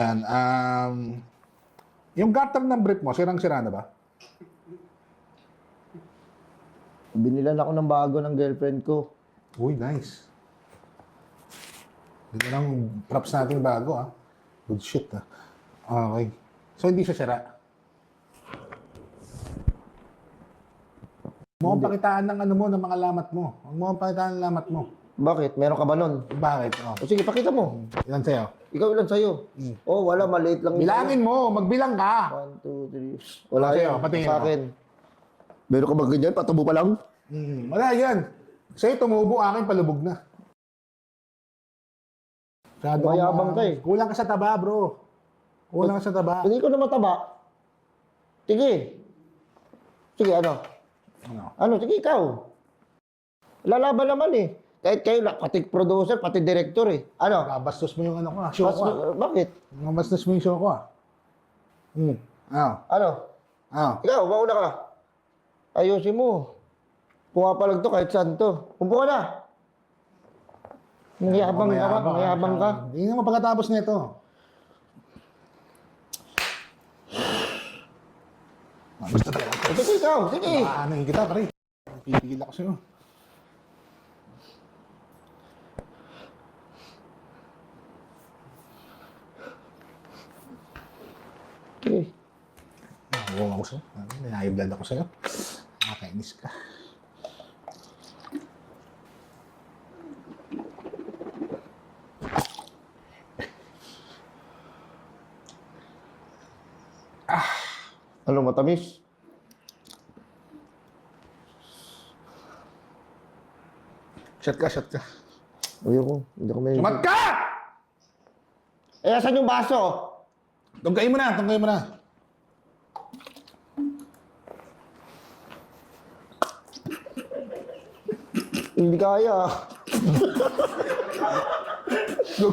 Yan, yung garter ng brief mo, sirang-sira na ba? Binilan ako ng bago ng girlfriend ko. Uy, nice. Dito lang props natin bago, ah. Good shit, ah. Okay. So, hindi siya sira. Huwag mo pakitaan ng ano mo, ng mga lamat mo. Huwag mo pakitaan ng lamat mo. Bakit? Meron ka ba nun? Bakit? Oh. O sige, pakita mo. Ilan sa'yo? Ikaw ilan sa'yo? Oh, wala, maliit lang. Bilangin mo, magbilang ka. 1, 2, 3. Wala Sa'yo, yan. patingin Sa mo. akin. Meron ka ba ganyan? Patabo pa lang? Wala yan. Sa'yo tumubo, akin palubog na. Masyado kang Mayabang ka eh. Kulang ka sa taba, bro. Kulang ka sa taba. Hindi ko na mataba. Sige. Sige, ano? Ano? Ano? Sige, ikaw. Lalaban naman eh. Kahit kayo, pati producer, pati director eh. Ano? Bastos mo yung ano ko, ah. Show ko, ah. Bakit? Bastos mo yung show ko, ah. Ano? Ano? Ikaw, mauna ka. Ayusin mo. Kuha pa lang to kahit saan to. Upo ka na. Mayabang ka ba? Mayabang ka? Hindi naman pagkatapos nito. Basta tayo. Sige, ikaw. Sige. Ano kita, pare. Pipigil ako sa'yo. Sige. Nakuha ako sa'yo. Naiblad ako sa'yo. Nakakainis ka. Ano, matamis? Shot ka, shot ka. Ayoko. Hindi ko may... Sumat ka! Eh, asan yung baso? Tungkain mo na, tungkain mo na. Hindi kaya.